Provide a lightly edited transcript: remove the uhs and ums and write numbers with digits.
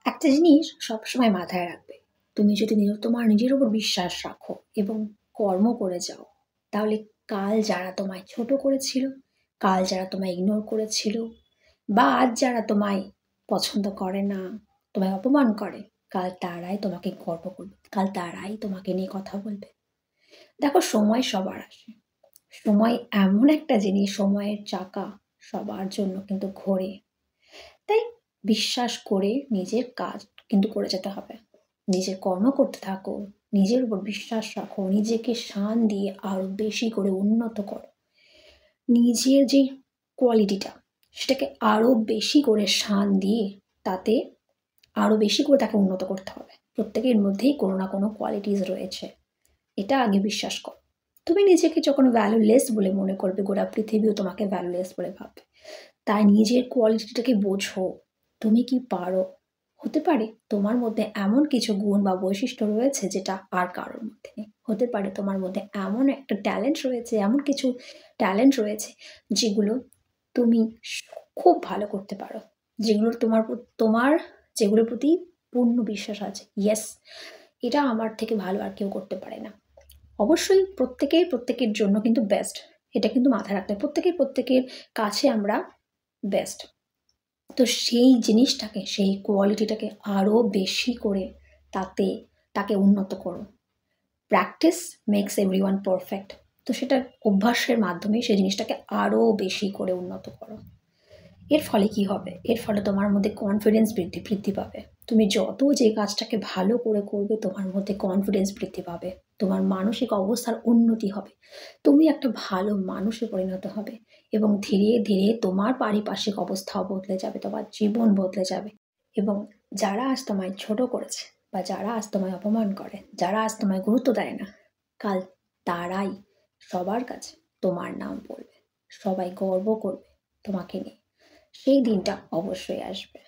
একটা জিনিস সবসময় মাথায় রাখবে, তুমি যদি তোমার নিজের উপর বিশ্বাস রাখো এবং কর্ম করে যাও, তাহলে কাল যারা তোমায় ছোট করেছিল, কাল যারা তোমায় ইগনোর করেছিল, বা আজ যারা তোমায় পছন্দ করে না, তোমায় অপমান করে, কাল তারাই তোমাকে গর্ব করবে, কাল তারাই তোমাকে নিয়ে কথা বলবে। দেখো, সময় সবার আসে, সময় এমন একটা জিনিস, সময়ের চাকা সবার জন্য কিন্তু ঘোরে। তাই বিশ্বাস করে নিজের কাজ কিন্তু করে যেতে হবে, নিজের কর্ম করতে থাকো, নিজের উপর বিশ্বাস রাখো, নিজেকে শান দিয়ে আরো বেশি করে উন্নত করো, নিজের যে কোয়ালিটিটা সেটাকে আরো বেশি করে শান দিয়ে তাতে আরো বেশি করে তাকে উন্নত করতে হবে। প্রত্যেকের মধ্যেই কোনো না কোনো কোয়ালিটিস রয়েছে, এটা আগে বিশ্বাস করো। তুমি নিজেকে যখন ভ্যালুলেস বলে মনে করবে, গোটা পৃথিবীও তোমাকে ভ্যালুলেস বলে ভাববে। তাই নিজের কোয়ালিটিটাকে বোঝো, তুমি কি পারো। হতে পারে তোমার মধ্যে এমন কিছু গুণ বা বৈশিষ্ট্য রয়েছে যেটা আর কারোর মধ্যে নেই। হতে পারে তোমার মধ্যে এমন একটা ট্যালেন্ট রয়েছে, এমন কিছু ট্যালেন্ট রয়েছে যেগুলো তুমি খুব ভালো করতে পারো, যেগুলোর তোমার যেগুলোর প্রতি পূর্ণ বিশ্বাস আছে, ইয়েস, এটা আমার থেকে ভালো আর কেউ করতে পারে না। অবশ্যই প্রত্যেকের জন্য কিন্তু বেস্ট, এটা কিন্তু মাথায় রাখতে হবে। প্রত্যেকের কাছে আমরা বেস্ট। তো সেই জিনিসটাকে, সেই কোয়ালিটিটাকে আরও বেশি করে তাকে উন্নত করো। Practice makes everyone perfect. তো সেটা অভ্যাসের মাধ্যমে সেই জিনিসটাকে আরও বেশি করে উন্নত করো। এর ফলে কি হবে? এর ফলে তোমার মধ্যে কনফিডেন্স বৃদ্ধি পাবে। তুমি যত যে কাজটাকে ভালো করে করবে, তোমার মধ্যে কনফিডেন্স বৃদ্ধি পাবে, তোমার মানসিক অবস্থার উন্নতি হবে, তুমি একটা ভালো মানুষে পরিণত হবে এবং ধীরে ধীরে তোমার পারিপার্শ্বিক অবস্থাও বদলে যাবে, তোমার জীবন বদলে যাবে। এবং যারা আজ তোমায় ছোট করেছে বা যারা আজ তোমায় অপমান করে, যারা আজ তোমায় গুরুত্ব দেয় না, কাল তারাই সবার কাছে তোমার নাম বলবে, সবাই গর্ব করবে তোমাকে নিয়ে। সেই দিনটা অবশ্যই আসবে।